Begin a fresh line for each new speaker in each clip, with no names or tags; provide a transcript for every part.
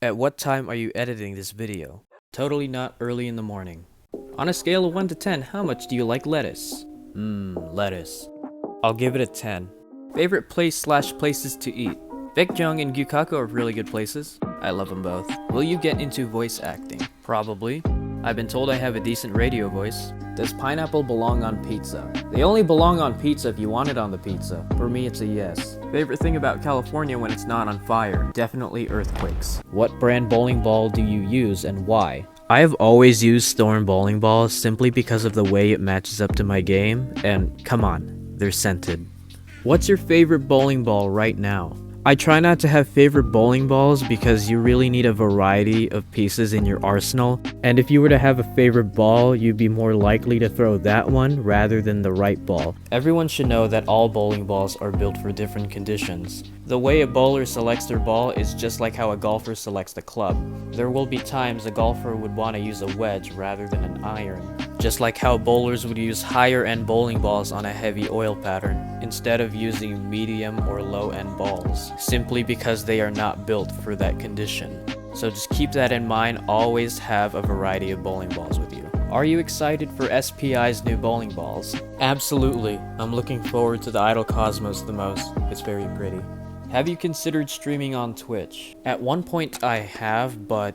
At what time are you editing this video? Totally not early in the morning. On a scale of 1 to 10, how much do you like lettuce? Lettuce. I'll give it a 10. Favorite place/places to eat? Baekjeong and Gyukako are really good places. I love them both. Will you get into voice acting? Probably. I've been told I have a decent radio voice. Does pineapple belong on pizza? They only belong on pizza if you want it on the pizza. For me, it's a yes. Favorite thing about California when it's not on fire? Definitely earthquakes. What brand bowling ball do you use and why? I have always used Storm bowling balls simply because of the way it matches up to my game, and come on, they're scented. What's your favorite bowling ball right now? I try not to have favorite bowling balls because you really need a variety of pieces in your arsenal, and if you were to have a favorite ball, you'd be more likely to throw that one rather than the right ball. Everyone should know that all bowling balls are built for different conditions. The way a bowler selects their ball is just like how a golfer selects the club. There will be times a golfer would want to use a wedge rather than an iron. Just like how bowlers would use higher end bowling balls on a heavy oil pattern instead of using medium or low end balls, simply because they are not built for that condition. So just keep that in mind, always have a variety of bowling balls with you. Are you excited for SPI's new bowling balls? Absolutely, I'm looking forward to the Idol Cosmos the most, it's very pretty. Have you considered streaming on Twitch? At one point I have, but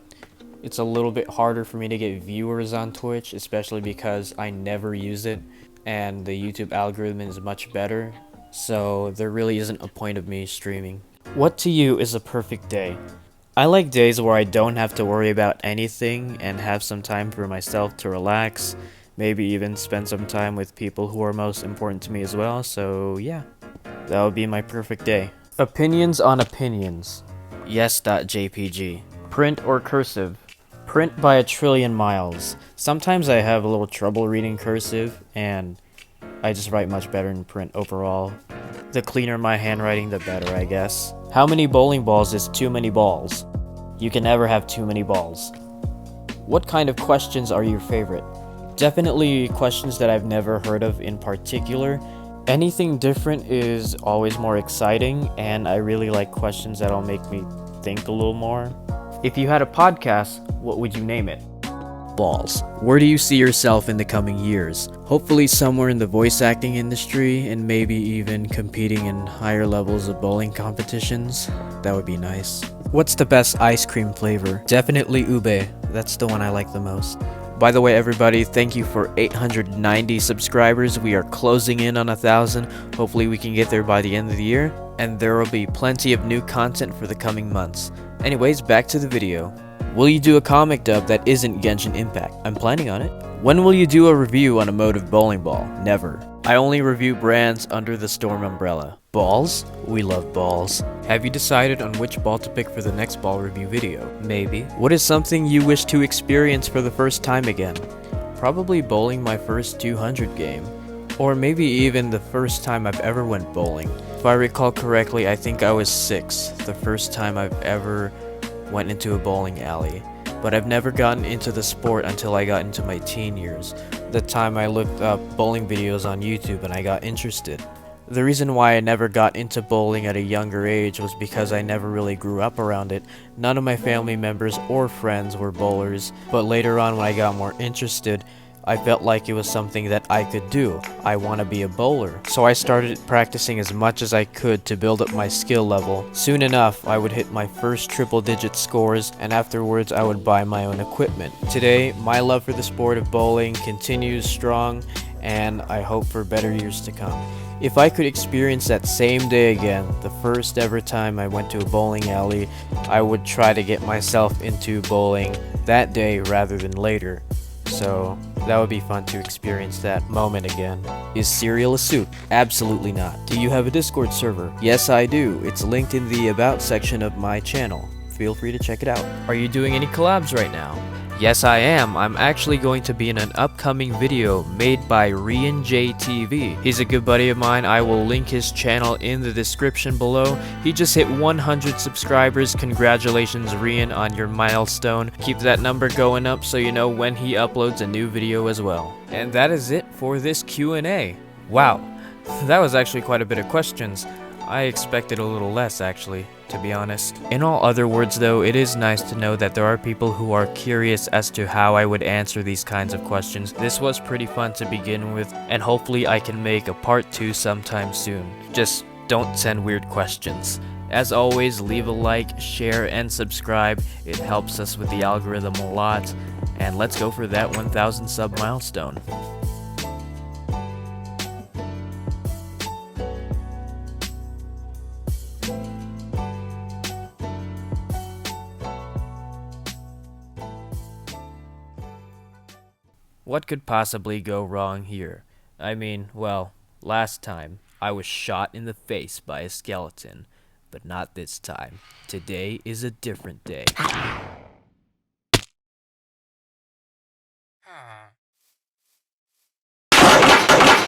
it's a little bit harder for me to get viewers on Twitch, especially because I never use it and the YouTube algorithm is much better, so there really isn't a point of me streaming. What to you is a perfect day? I like days where I don't have to worry about anything and have some time for myself to relax, maybe even spend some time with people who are most important to me as well, so yeah, that would be my perfect day. Opinions on opinions. Yes.jpg. Print or cursive? Print by a trillion miles. Sometimes I have a little trouble reading cursive, and I just write much better in print overall. The cleaner my handwriting, the better, I guess. How many bowling balls is too many balls? You can never have too many balls. What kind of questions are your favorite? Definitely questions that I've never heard of in particular. Anything different is always more exciting, and I really like questions that'll make me think a little more. If you had a podcast, what would you name it? Balls. Where do you see yourself in the coming years? Hopefully somewhere in the voice acting industry, and maybe even competing in higher levels of bowling competitions. That would be nice. What's the best ice cream flavor? Definitely ube. That's the one I like the most. By the way, everybody, thank you for 890 subscribers. We are closing in on 1,000. Hopefully we can get there by the end of the year, and there will be plenty of new content for the coming months. Anyways, back to the video. Will you do a comic dub that isn't Genshin Impact? I'm planning on it. When will you do a review on a mode of bowling ball? Never. I only review brands under the Storm umbrella. Balls? We love balls. Have you decided on which ball to pick for the next ball review video? Maybe. What is something you wish to experience for the first time again? Probably bowling my first 200 game. Or maybe even the first time I've ever went bowling. If I recall correctly, I think I was 6, the first time I've ever went into a bowling alley. But I've never gotten into the sport until I got into my teen years. The time I looked up bowling videos on YouTube and I got interested. The reason why I never got into bowling at a younger age was because I never really grew up around it. None of my family members or friends were bowlers, but later on when I got more interested, I felt like it was something that I could do. I want to be a bowler. So I started practicing as much as I could to build up my skill level. Soon enough, I would hit my first triple-digit scores, and afterwards I would buy my own equipment. Today, my love for the sport of bowling continues strong, and I hope for better years to come. If I could experience that same day again, the first ever time I went to a bowling alley, I would try to get myself into bowling that day rather than later. So that would be fun to experience that moment again. Is cereal a soup? Absolutely not. Do you have a Discord server? Yes, I do. It's linked in the About section of my channel. Feel free to check it out. Are you doing any collabs right now? Yes, I am. I'm actually going to be in an upcoming video made by RianJTV. He's a good buddy of mine. I will link his channel in the description below. He just hit 100 subscribers. Congratulations, Rian, on your milestone. Keep that number going up so you know when he uploads a new video as well. And that is it for this Q&A. Wow, that was actually quite a bit of questions. I expected a little less, actually, to be honest. In all other words, though, it is nice to know that there are people who are curious as to how I would answer these kinds of questions. This was pretty fun to begin with, and hopefully I can make a part 2 sometime soon. Just don't send weird questions. As always, leave a like, share, and subscribe. It helps us with the algorithm a lot. And let's go for that 1,000 sub milestone. What could possibly go wrong here? I mean, well, last time I was shot in the face by a skeleton, but not this time. Today is a different day.